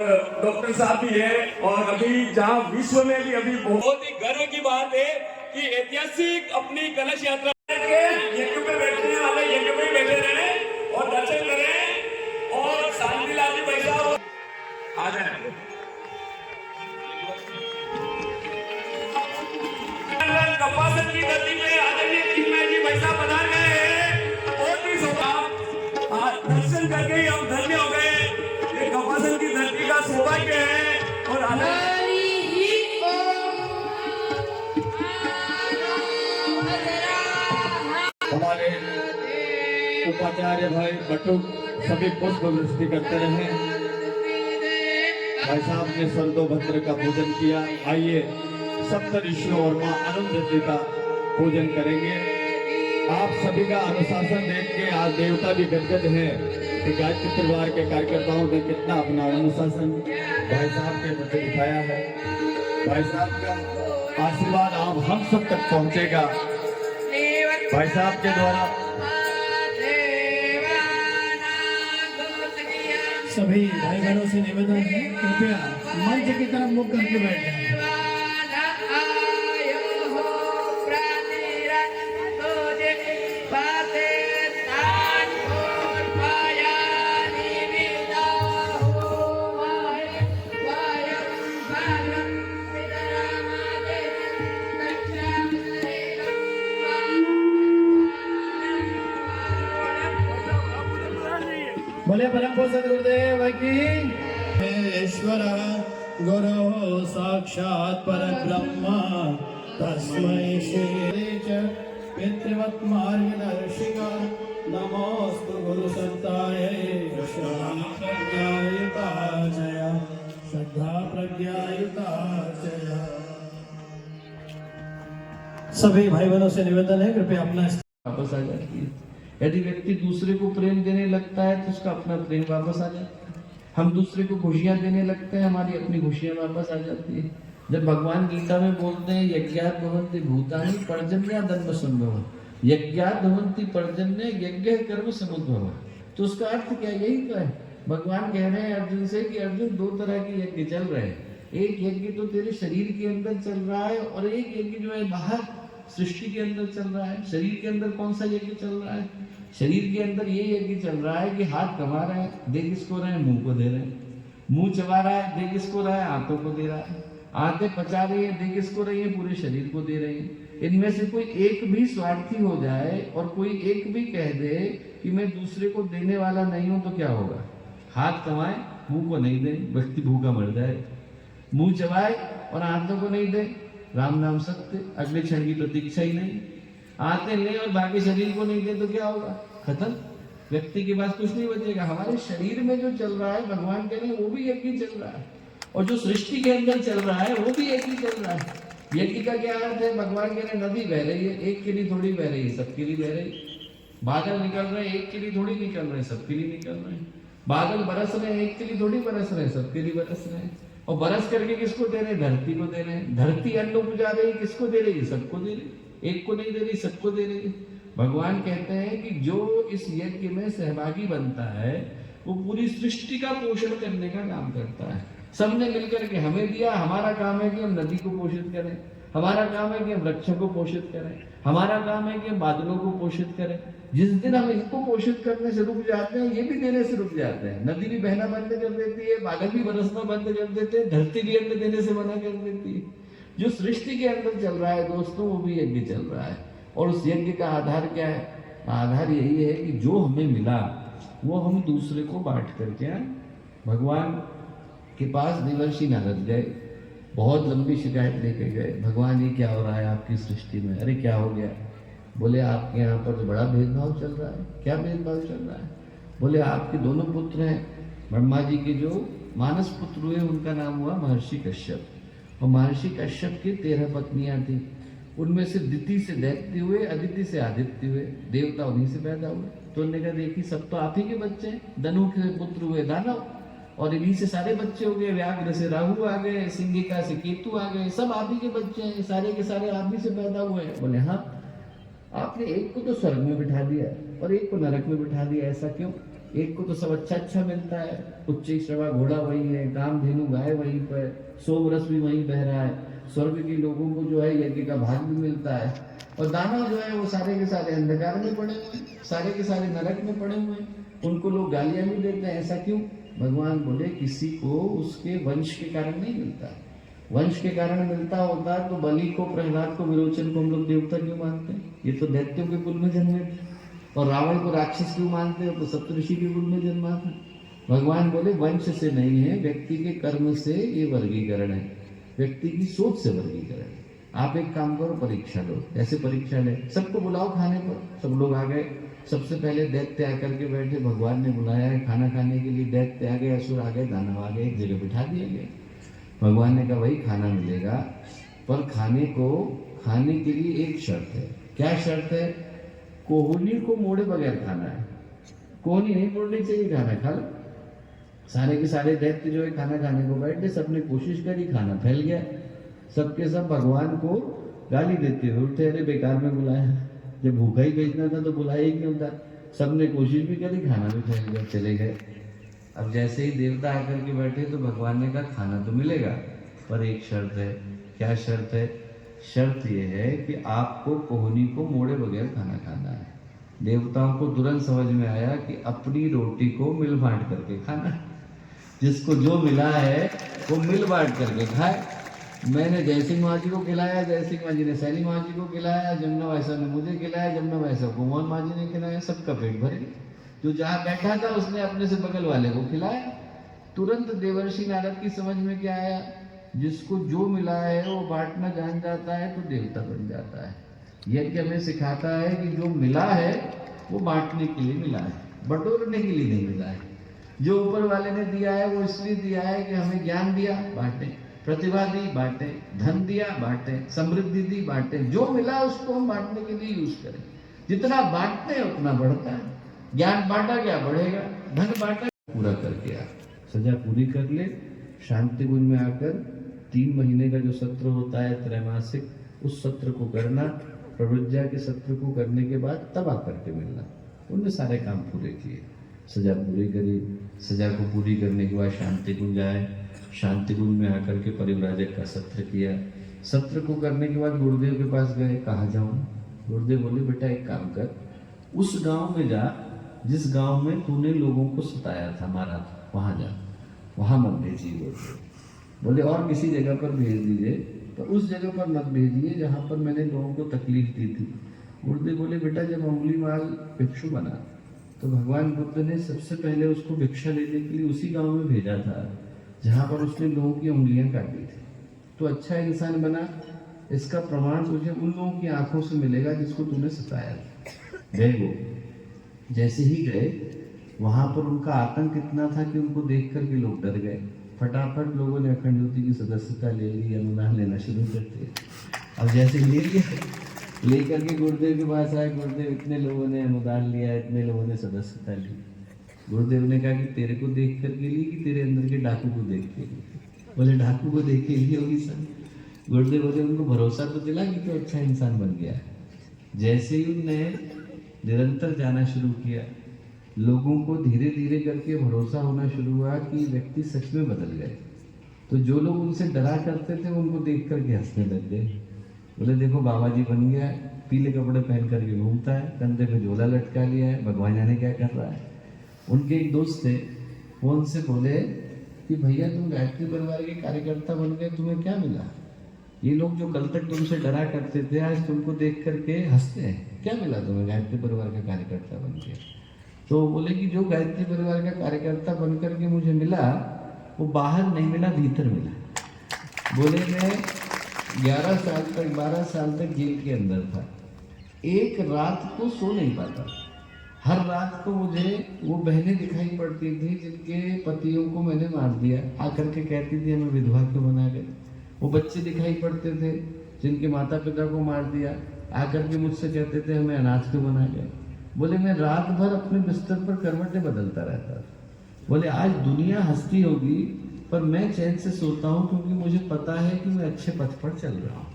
Doctor साहब भी है और अभी जहां विश्व में भी अभी बहुत ही गर्व की बात है कि ऐतिहासिक अपनी कलश यात्रा के यज्ञ पे बैठने वाले यज्ञ पे बैठे रहे और दर्शन करें और शांति लाली पैसा आ जाए। कपासन की धरती पे आदरणीय चिन्मय जी पैसा बना गए हैं और भी दर्शन करके ही हम धन्य हो गए। ये कपासन की धरती का सौभाग्य है और हमारे उपाचार्य भाई बटुक सभी पुष्प वृष्टि करते रहे। भाई साहब ने सर्दोभद्र का पूजन किया। आइए सप्त ऋषियों और मां आनंद का पूजन करेंगे। आप सभी का अनुशासन देख के आज देवता भी गदगद है कि गायत्री परिवार के कार्यकर्ताओं ने कितना अपना अनुशासन भाई साहब के प्रति दिखाया है। भाई साहब का आशीर्वाद आप हम सब तक पहुंचेगा। भाई साहब के द्वारा सभी भाई बहनों से निवेदन है, कृपया मंच की तरफ मुख करके बैठ जाएं। बोले परम पूज्य गुरुदेव की। ईश्वर गुरु साक्षात परब्रह्म तस्मै श्री पितृवत् मार्गदर्शिका नमोस्तु गुरु सत्ताय श्रद्धा प्रज्ञायुताचय। सभी भाई बहनों से निवेदन है, कृपया अपना वापस आ जाती है। यदि व्यक्ति दूसरे को प्रेम देने लगता है तो उसका अपना प्रेम वापस आ जाता है। हम दूसरे को खुशियां देने लगते हैं, हमारी अपनी खुशियां वापस आ जाती है। जब भगवान गीता में बोलते हैं यज्ञात् भवन्ति भूतानि पर्जन्यात् धर्म संभव, यज्ञात् भवन्ति पर्जन्य यज्ञ कर्म समुद्भव, तो उसका अर्थ क्या यही तो है। भगवान कह रहे हैं अर्जुन से कि अर्जुन दो तरह के यज्ञ चल रहे हैं। एक यज्ञ तो तेरे शरीर के अंदर चल रहा है और एक यज्ञ जो है बाहर सृष्टि के अंदर चल रहा है। शरीर के अंदर कौन सा यज्ञ चल रहा है? शरीर के अंदर ये यज्ञ चल रहा है कि हाथ कमा रहे हैं, दे किसको रहे हैं? मुंह को दे रहे हैं। मुंह चबा रहा है, दे किसको रहा है? आंतों को दे रहा है। आंतें पचा रही है, दे किसको रही है? पूरे शरीर को दे रही है। इनमें से कोई एक भी स्वार्थी हो जाए और कोई एक भी कह दे कि मैं दूसरे को देने वाला नहीं हूं, तो क्या होगा? हाथ कमाए, मुंह को नहीं दे, व्यक्ति भूखा मर जाए। मुंह चबाए और आंतों को नहीं दे, राम नाम सत्य, अगले क्षण की प्रतीक्षा ही नहीं। आते ले और बाकी शरीर को नहीं दे तो क्या होगा? खत्म। व्यक्ति के पास कुछ नहीं बचेगा। हमारे शरीर में जो चल रहा है, भगवान कह रहे हैं वो भी एक ही चल रहा है, और जो सृष्टि के अंदर चल रहा है वो भी एक ही चल रहा है। यज्ञ का क्या अर्थ है? भगवान कह रहे हैं नदी बह रही है, एक के लिए थोड़ी बह रही है, सबके लिए बह रही है। बादल निकल रहे हैं, एक के लिए थोड़ी निकल रहे हैं, सबके लिए निकल रहे हैं। बादल बरस रहे हैं, एक के लिए थोड़ी बरस रहे हैं, सबके लिए बरस रहे हैं। और बरस करके किसको दे रहे हैं? धरती को दे रहे हैं। धरती अन्न उपजा रही है, किसको दे रही है? सबको दे रही है। एक को नहीं दे रही, सबको दे रही है। भगवान कहते हैं कि जो इस यज्ञ में सहभागी बनता है वो पूरी सृष्टि का पोषण करने का काम करता है। सबने मिलकर के हमें दिया। हमारा काम है कि हम नदी को पोषित करें, हमारा काम है कि हम वृक्षों को पोषित करें, हमारा काम है कि हम बादलों को पोषित करें। जिस दिन हम इनको पोषित करने से रुक जाते हैं, ये भी देने से रुक जाते हैं। नदी भी बहना बंद कर देती है, बादल भी बरसना बंद कर देते हैं, धरती भी अन्न देने से मना कर देती है। जो सृष्टि के अंदर चल रहा है दोस्तों, वो भी यज्ञ चल रहा है। और उस यज्ञ का आधार क्या है? आधार यही है कि जो हमें मिला वो हम दूसरे को बांट करके आए। भगवान के पास देवर्षि नारद गए, बहुत लंबी शिकायत लेके गए, भगवान ये क्या हो रहा है आपकी सृष्टि में? अरे क्या हो गया? बोले आपके यहाँ पर तो बड़ा भेदभाव चल रहा है। क्या भेदभाव चल रहा है? बोले आपके दोनों पुत्र हैं, ब्रह्मा जी के जो मानस पुत्र हुए उनका नाम हुआ महर्षि कश्यप, और महर्षि कश्यप की 13 पत्नियां थी। उनमें से दिति से दैत्य हुए, अदिति से आदित्य हुए, देवता उन्हीं से पैदा हुए। तो उन्होंने कहा देखिए सब तो आप ही के बच्चे हैं। धनु के पुत्र हुए दानव, और इन्हीं से सारे बच्चे हो गए। व्याघ्र से राहु आ गए, सिंहिका से केतु आ गए, सब आप ही के बच्चे हैं, सारे के सारे आप ही से पैदा हुए हैं। बोले हाँ, आपने एक को तो स्वर्ग में बिठा दिया और एक को नरक में बिठा दिया, ऐसा क्यों? एक को तो सब अच्छा अच्छा मिलता है, उच्च श्रवा घोड़ा वही है, कामधेनु गाय वहीं पर, सोमरस भी वहीं बह रहा है, स्वर्ग के लोगों को जो है यज्ञ का भाग भी मिलता है, और दानव जो है वो सारे के सारे अंधकार में पड़े हुए हैं, सारे के सारे नरक में पड़े हुए हैं, उनको लोग गालियां भी देते हैं। ऐसा क्यों? भगवान बोले किसी को उसके वंश के कारण नहीं मिलता, वंश के कारण मिलता होता तो बलि को, प्रहलाद को, विरोचन को हम लोग देवता क्यों मानते हैं? ये तो दैत्यों के कुल में जन्मे थे। और रावण को राक्षस क्यों मानते हो? तो सप्तऋषि के कुल में जन्मा था। भगवान बोले वंश से नहीं है, व्यक्ति के कर्म से ये वर्गीकरण है, व्यक्ति की सोच से वर्गीकरण है। आप एक काम करो, परीक्षा लो, ऐसे परीक्षा ले, सबको बुलाओ खाने पर, सब लोग आ गए। सबसे पहले दैत्य आकर के बैठे, भगवान ने बुलाया है खाना खाने के लिए, दैत्य आ गए, असुर आ गए, दानव आ गए, एक जगह बिठा दिए गए। भगवान ने कहा वही खाना मिलेगा, पर खाने के लिए एक शर्त है। क्या शर्त है? कोहनी को मोड़े बगैर खाना है, कोहनी नहीं मोड़नी चाहिए, खाना खा लो। सारे के सारे दैत्य जो है खाना खाने को बैठे, सबने कोशिश करी, खाना फैल गया, सबके सब भगवान को गाली देते हुए उठे, अरे बेकार में बुलाया, जब भूखा ही भेजना था तो बुलाया ही क्यों था। सबने कोशिश भी करी, खाना भी फैल गया, चले गए। अब जैसे ही देवता आकर के बैठे तो भगवान ने कहा खाना तो मिलेगा, पर एक शर्त है। क्या शर्त है? शर्त यह है कि आपको कोहनी को मोड़े बगैर खाना खाना है। देवताओं को तुरंत समझ में आया कि अपनी रोटी को मिल बांट करके खाना है, जिसको जो मिला है वो मिल बांट करके खाए। मैंने जयसिंह माँ जी को खिलाया, जयसिंह माँ जी ने सैली माँ जी को खिलाया, जमुना वैसा ने मुझे खिलाया, जमुना वैसा को मोहन माँ जी ने खिलाया, सबका पेट भर गया। जो जहाँ बैठा था उसने अपने से बगल वाले को खिलाया। तुरंत देवर्षि नारद की समझ में क्या आया? जिसको जो मिला है वो बांटना जान जाता है तो देवता बन जाता है। यज्ञ हमें सिखाता है कि जो मिला है वो बांटने के लिए मिला है, बटोरने के लिए नहीं मिला है। जो ऊपर वाले ने दिया है वो इसलिए दिया है कि हमें ज्ञान दिया, बांटे, प्रतिभा दी, बांटे, धन दिया, बांटे, समृद्धि दी, बांटे। जो मिला उसको हम बांटने के लिए यूज करें। जितना बांटते हैं उतना बढ़ता है। ज्ञान बांटा क्या बढ़ेगा, धन बांटा पूरा करके आ, सजा पूरी कर ले, शांति कुंज में आकर 3 महीने का जो सत्र होता है त्रैमासिक, उस सत्र को करना, प्रवृज्जा के सत्र को करने के बाद तब आकर के मिलना। उनने सारे काम पूरे किए, सजा पूरी करी। सजा को पूरी करने के बाद शांति कुंज आए, शांति कुंज में आकर के परिव्राजक का सत्र किया। सत्र को करने के बाद गुरुदेव के पास गए, कहाँ जाऊँ? गुरुदेव बोले बेटा एक काम कर, उस गांव में जा जिस गांव में तूने लोगों को सताया था, मारा था, वहां जा, वहां मत भेजिए। बोले और किसी जगह पर भेज दीजिए, पर उस जगह पर मत भेजिए जहां पर मैंने लोगों को तकलीफ दी थी। गुरुदेव बोले बेटा जब अंगुलीमाल भिक्षु बना तो भगवान बुद्ध ने सबसे पहले उसको भिक्षा लेने के लिए उसी गांव में भेजा था जहां पर उसने लोगों की उंगलियां काटी थी। तो अच्छा इंसान बना, इसका प्रमाण तुझे उन लोगों की आंखों से मिलेगा जिसको तूने सताया था। गए वो, जैसे ही गए वहां पर उनका आतंक इतना था कि उनको देख करके लोग डर गए। फटाफट लोगों ने अखंड ज्योति की सदस्यता ले ली, अनुदान लेना शुरू करते। अब जैसे ले लिया, लेकर के गुरुदेव के पास आए, गुरुदेव इतने लोगों ने अनुदान लिया, इतने लोगों ने सदस्यता ली। गुरुदेव ने कहा कि तेरे को देख करके ली कि तेरे अंदर के डाकू को देख के ली? बोले डाकू को देख के ली होगी सर। गुरुदेव बोले उनको भरोसा तो दिला कि तो अच्छा इंसान बन गया। जैसे ही उनने निरंतर जाना शुरू किया, लोगों को धीरे धीरे करके भरोसा होना शुरू हुआ कि व्यक्ति सच में बदल गए। तो जो लोग उनसे डरा करते थे उनको देख करके हंसने लग गए। बोले देखो बाबा जी बन गया है, पीले कपड़े पहन करके घूमता है, कंधे पे झोला लटका लिया है, भगवान जाने क्या कर रहा है। उनके एक दोस्त थे, वो उनसे बोले कि भैया तुम गायत्री परिवार के कार्यकर्ता बन गए, तुम्हें क्या मिला? ये लोग जो कल तक तुमसे डरा करते थे आज तुमको देख करके हंसते हैं, क्या मिला तुम्हें गायत्री परिवार का कार्यकर्ता बन के? तो बोले कि जो गायत्री परिवार का कार्यकर्ता बन करके मुझे मिला वो बाहर नहीं मिला, भीतर मिला। बोले मैं 11 साल तक 12 साल तक जेल के अंदर था, एक रात को सो नहीं पाता। हर रात को मुझे वो बहनें दिखाई पड़ती थी जिनके पतियों को मैंने मार दिया, आकर के कहती थी हमें विधवा क्यों बना गए। वो बच्चे दिखाई पड़ते थे जिनके माता पिता को मार दिया, आकर के मुझसे कहते थे हमें अनाथ क्यों बना गए। बोले मैं रात भर अपने बिस्तर पर करवटें बदलता रहता था। बोले आज दुनिया हंसती होगी पर मैं चैन से सोता हूँ क्योंकि मुझे पता है कि मैं अच्छे पथ पर चल रहा हूँ।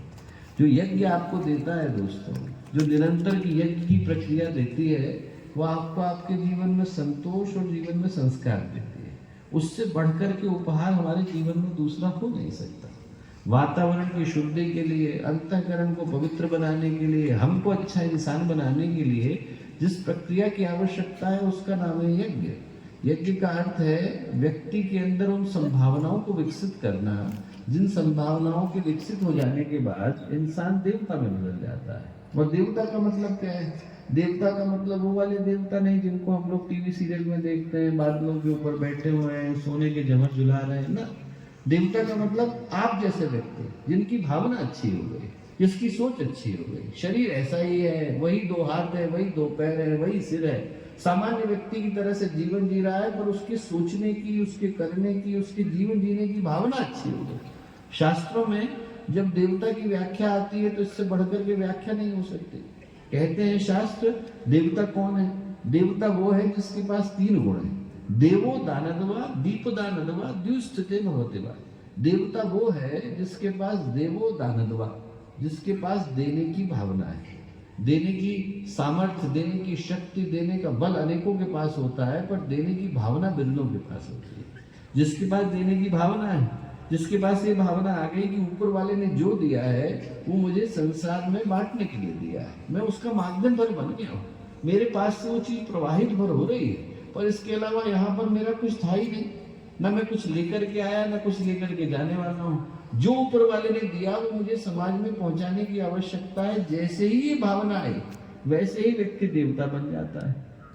जो यज्ञ आपको देता है दोस्तों, जो निरंतर की यज्ञ की प्रक्रिया देती है, वो आपको आपके जीवन में संतोष और जीवन में संस्कार देती है। उससे बढ़कर के उपहार हमारे जीवन में दूसरा हो नहीं सकता। वातावरण की शुद्धि के लिए, अंतःकरण को पवित्र बनाने के लिए, हमको अच्छा इंसान बनाने के लिए जिस प्रक्रिया की आवश्यकता है उसका नाम है यज्ञ। यज्ञ का अर्थ है व्यक्ति के अंदर उन संभावनाओं को विकसित करना, जिन संभावनाओं के विकसित हो जाने के बाद इंसान देवता में बदल जाता है। और देवता का मतलब क्या है? देवता का मतलब वो वाले देवता नहीं जिनको हम लोग टीवी सीरियल में देखते हैं, बादलों के ऊपर बैठे हुए हैं, सोने के जमर झुला रहे हैं ना। देवता का मतलब आप जैसे व्यक्ति जिनकी भावना अच्छी हो गई, जिसकी सोच अच्छी हो गई। शरीर ऐसा ही है, वही 2 हाथ है, वही 2 पैर है, वही सिर है, सामान्य व्यक्ति की तरह से जीवन जी रहा है, पर उसके सोचने की, उसके करने की, उसके जीवन जीने की भावना अच्छी हो गई। शास्त्रों में जब देवता की व्याख्या आती है तो इससे बढ़कर के व्याख्या नहीं हो सकती। कहते हैं शास्त्र, देवता कौन है? देवता वो है जिसके पास 3 गुण है। देवो दानदवा, दीपदानदवा, द्युस्थिते भवतिवा। देवता वो है जिसके पास देवो दानदवा, जिसके पास देने की भावना है, देने की सामर्थ्य, देने की शक्ति, देने का बल अनेकों के पास होता है, पर देने की भावना बिरलों के पास होती है। जिसके पास देने की भावना है, जिसके पास ये भावना आ गई कि ऊपर वाले ने जो दिया है वो मुझे संसार में बांटने के लिए दिया है, मैं उसका माध्यम भर बन गया हूँ, मेरे पास से वो चीज प्रवाहित भर हो रही है, पर इसके अलावा यहाँ पर मेरा कुछ था ही नहीं, ना मैं कुछ लेकर के आया, ना कुछ लेकर के जाने वाला हूँ। जो ऊपर वाले ने दिया वो मुझे समाज में पहुंचाने की आवश्यकता है। जैसे ही ये भावना आई वैसे ही व्यक्ति देवता बन जाता है।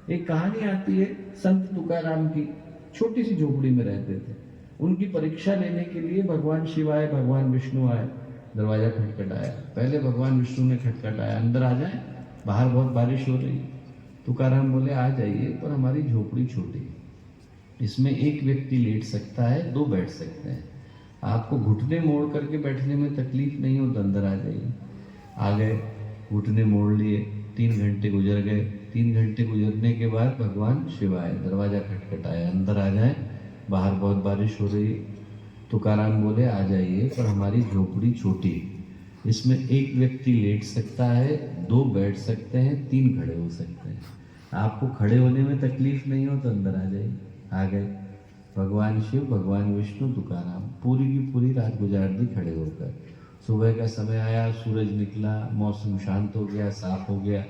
एक कहानी आती है संत तुकाराम की। छोटी सी झोपड़ी में रहते थे। उनकी परीक्षा लेने के लिए भगवान शिव आए, भगवान विष्णु आए। दरवाजा खटखटाया। पहले भगवान विष्णु ने खटखटाया, अंदर आ जाए, बाहर बहुत बारिश हो रही है। तुकाराम बोले आ जाइए, पर हमारी झोपड़ी छोटी है, इसमें एक व्यक्ति लेट सकता है, 2 बैठ सकते हैं, आपको घुटने मोड़ करके बैठने में तकलीफ नहीं हो तो अंदर आ जाइए। आ गए, घुटने मोड़ लिए, 3 घंटे गुजर गए। 3 घंटे गुजरने के बाद भगवान शिव आए, दरवाजा खटखटाया, अंदर आ जाए, बाहर बहुत बारिश हो रही है। तुकाराम बोले आ जाइए, पर हमारी झोपड़ी छोटी है, इसमें एक व्यक्ति लेट सकता है, 2 बैठ सकते हैं, 3 खड़े हो सकते हैं, आपको खड़े होने में तकलीफ नहीं हो तो अंदर आ जाइए। आ गए, भगवान शिव, भगवान विष्णु, तुकाराम पूरी की पूरी रात गुजार दी खड़े होकर। सुबह का समय आया, सूरज निकला, मौसम शांत हो गया, साफ हो गया।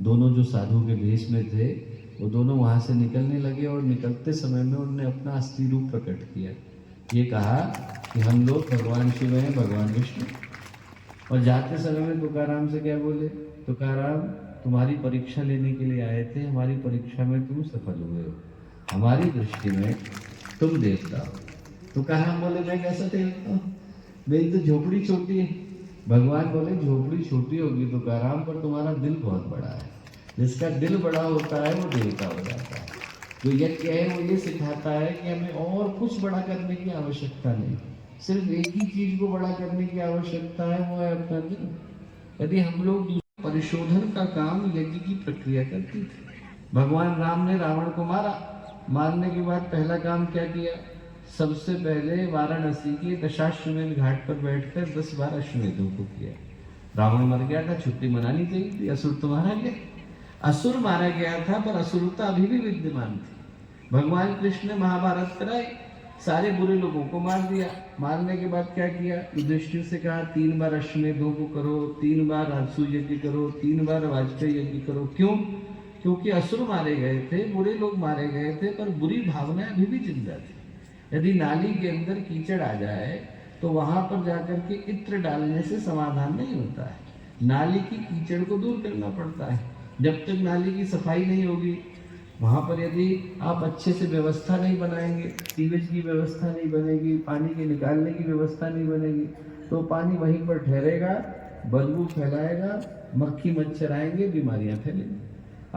दोनों जो साधु के भेष में थे वो दोनों वहाँ से निकलने लगे और निकलते समय में उन्होंने अपना असली रूप प्रकट किया। ये कहा कि हम लोग भगवान शिव हैं, भगवान विष्णु। और जाते समय में तुकाराम से क्या बोले? तुकाराम, तुम्हारी परीक्षा लेने के लिए आए थे, हमारी परीक्षा में तुम सफल हुए हो, हमारी दृष्टि में तुम देवता हो। तुकाराम बोले मैं कैसा देवता हूँ, मेरी तो झोपड़ी छोटी है। भगवान बोले झोपड़ी छोटी होगी तुकाराम, पर तुम्हारा दिल बहुत बड़ा है। जिसका दिल बड़ा होता है वो देवता हो जाता है। जो यज्ञ है वो ये सिखाता है कि हमें और कुछ बड़ा करने की आवश्यकता नहीं, सिर्फ एक ही चीज को बड़ा करने की आवश्यकता है, वो है अपना दिल। यदि हम लोग परिशोधन का काम यज्ञ की प्रक्रिया करती थी। भगवान राम ने रावण को मारा, मारने के बाद पहला काम क्या किया? सबसे पहले वाराणसी के दशाश्वमेध घाट पर बैठकर 10 बार अश्वमेधों को किया। रावण मर गया था, छुट्टी मनानी चाहिए थी, असुर तो मारा गया। असुर मारा गया था पर असुरता अभी भी विद्यमान थी। भगवान कृष्ण ने महाभारत कराई, सारे बुरे लोगों को मार दिया। मारने के बाद क्या किया? युधिष्ठिर से कहा 3 बार अश्वमेधों को करो, 3 बार राजसू यज्ञ करो, 3 बार वाजपेयी यज्ञ करो। क्यों? क्योंकि असुर मारे गए थे, बुरे लोग मारे गए थे, पर बुरी भावनाएं अभी भी जिंदा थी। यदि नाली के अंदर कीचड़ आ जाए तो वहां पर जाकर के इत्र डालने से समाधान नहीं होता है। नाली की कीचड़ को दूर करना पड़ता है। जब तक नाली की सफाई नहीं होगी, वहां पर यदि आप अच्छे से व्यवस्था नहीं बनाएंगे, सीवेज की व्यवस्था नहीं बनेगी, पानी के निकालने की व्यवस्था नहीं बनेगी, तो पानी वहीं पर ठहरेगा, बदबू फैलाएगा, मक्खी मच्छर आएंगे, बीमारियां फैलेंगी।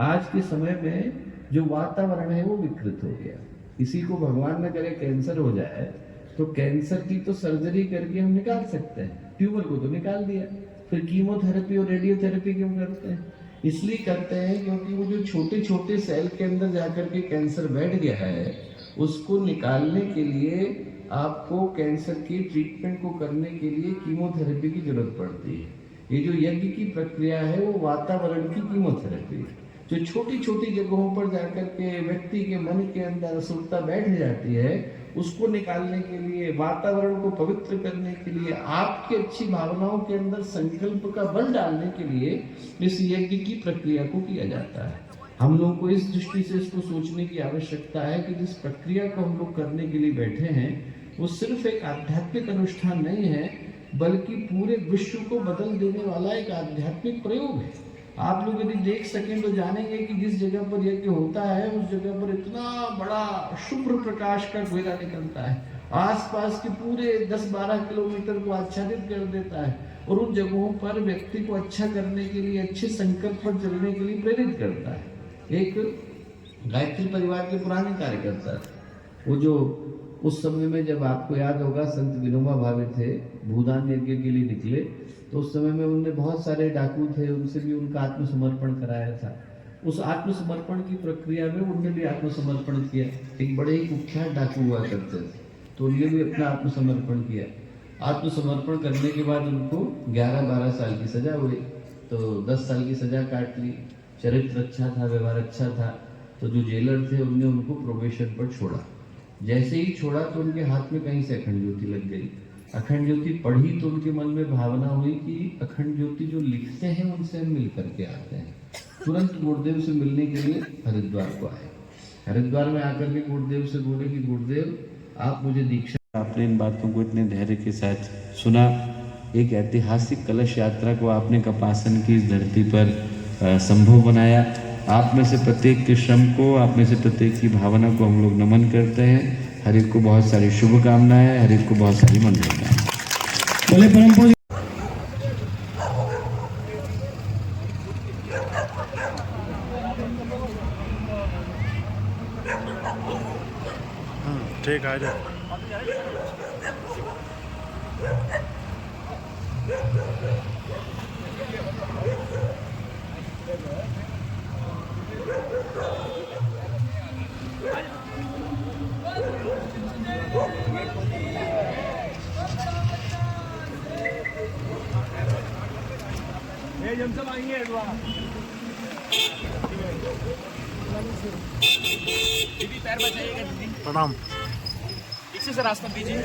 आज के समय में जो वातावरण है वो विकृत हो गया। किसी को भगवान न करे कैंसर हो जाए तो कैंसर की तो सर्जरी करके हम निकाल सकते हैं, ट्यूमर को तो निकाल दिया, फिर कीमोथेरेपी और रेडियोथेरेपी क्यों करते हैं? इसलिए करते हैं क्योंकि वो जो छोटे छोटे सेल के अंदर जाकर के कैंसर बैठ गया है, उसको निकालने के लिए आपको कैंसर की ट्रीटमेंट को करने के लिए कीमोथेरेपी की जरूरत पड़ती है। ये जो यज्ञ की प्रक्रिया है वो वातावरण की कीमोथेरेपी है। जो छोटी छोटी जगहों पर जाकर के व्यक्ति के मन के अंदर असुरता बैठ जाती है, उसको निकालने के लिए, वातावरण को पवित्र करने के लिए, आपकी अच्छी भावनाओं के अंदर संकल्प का बल डालने के लिए इस यज्ञ की प्रक्रिया को किया जाता है। हम लोगों को इस दृष्टि से इसको सोचने की आवश्यकता है कि जिस प्रक्रिया को हम लोग करने के लिए बैठे हैं वो सिर्फ एक आध्यात्मिक अनुष्ठान नहीं है, बल्कि पूरे विश्व को बदल देने वाला एक आध्यात्मिक प्रयोग है। आप लोग यदि देख सकें तो जानेंगे कि जिस जगह पर यज्ञ होता है उस जगह पर इतना बड़ा शुभ्र प्रकाश का घेरा निकलता है, आसपास के पूरे 10-12 किलोमीटर को आच्छादित कर देता है और उन जगहों पर व्यक्ति को अच्छा करने के लिए, अच्छे संकल्प पर चलने के लिए प्रेरित करता है। एक गायत्री परिवार के पुराने कार्यकर्ता थे, वो जो उस समय में, जब आपको याद होगा संत विनोबा भावे थे, भूदान यज्ञ के लिए निकले, तो उस समय में उनने बहुत सारे डाकू थे, उनसे भी उनका आत्मसमर्पण कराया था। उस आत्मसमर्पण की प्रक्रिया में उनने भी आत्मसमर्पण किया। एक बड़े ही कुख्यात डाकू हुआ करते थे, तो उन्होंने भी अपना आत्मसमर्पण किया। आत्मसमर्पण करने के बाद उनको 11-12 साल की सजा हुई, तो 10 साल की सजा काट ली। चरित्र अच्छा था, व्यवहार अच्छा था, तो जो जेलर थे उनने उनको प्रोबेशन पर छोड़ा। जैसे ही छोड़ा तो उनके हाथ में कहीं से अखंड ज्योति लग गई। अखंड ज्योति पढ़ी तो उनके मन में भावना हुई कि अखंड ज्योति जो लिखते हैं उनसे हम मिल करके आते हैं। तुरंत गुरुदेव से मिलने के लिए हरिद्वार को आए। हरिद्वार में आकर के गुरुदेव से बोले कि गुरुदेव आप मुझे दीक्षा। आपने इन बातों को इतने धैर्य के साथ सुना। एक ऐतिहासिक कलश यात्रा को आपने कपासन की इस धरती पर संभव बनाया। आप में से प्रत्येक के श्रम को, आप में से प्रत्येक की भावना को हम लोग नमन करते हैं। हर एक को बहुत सारी शुभकामनाएं, हर एक को बहुत सारी मंगलकामनाएं। बोले परम पूज्य ठीक है। दीदी पैर बचाइएगा दीदी। प्रणाम। पीछे से रास्ता दीजिए।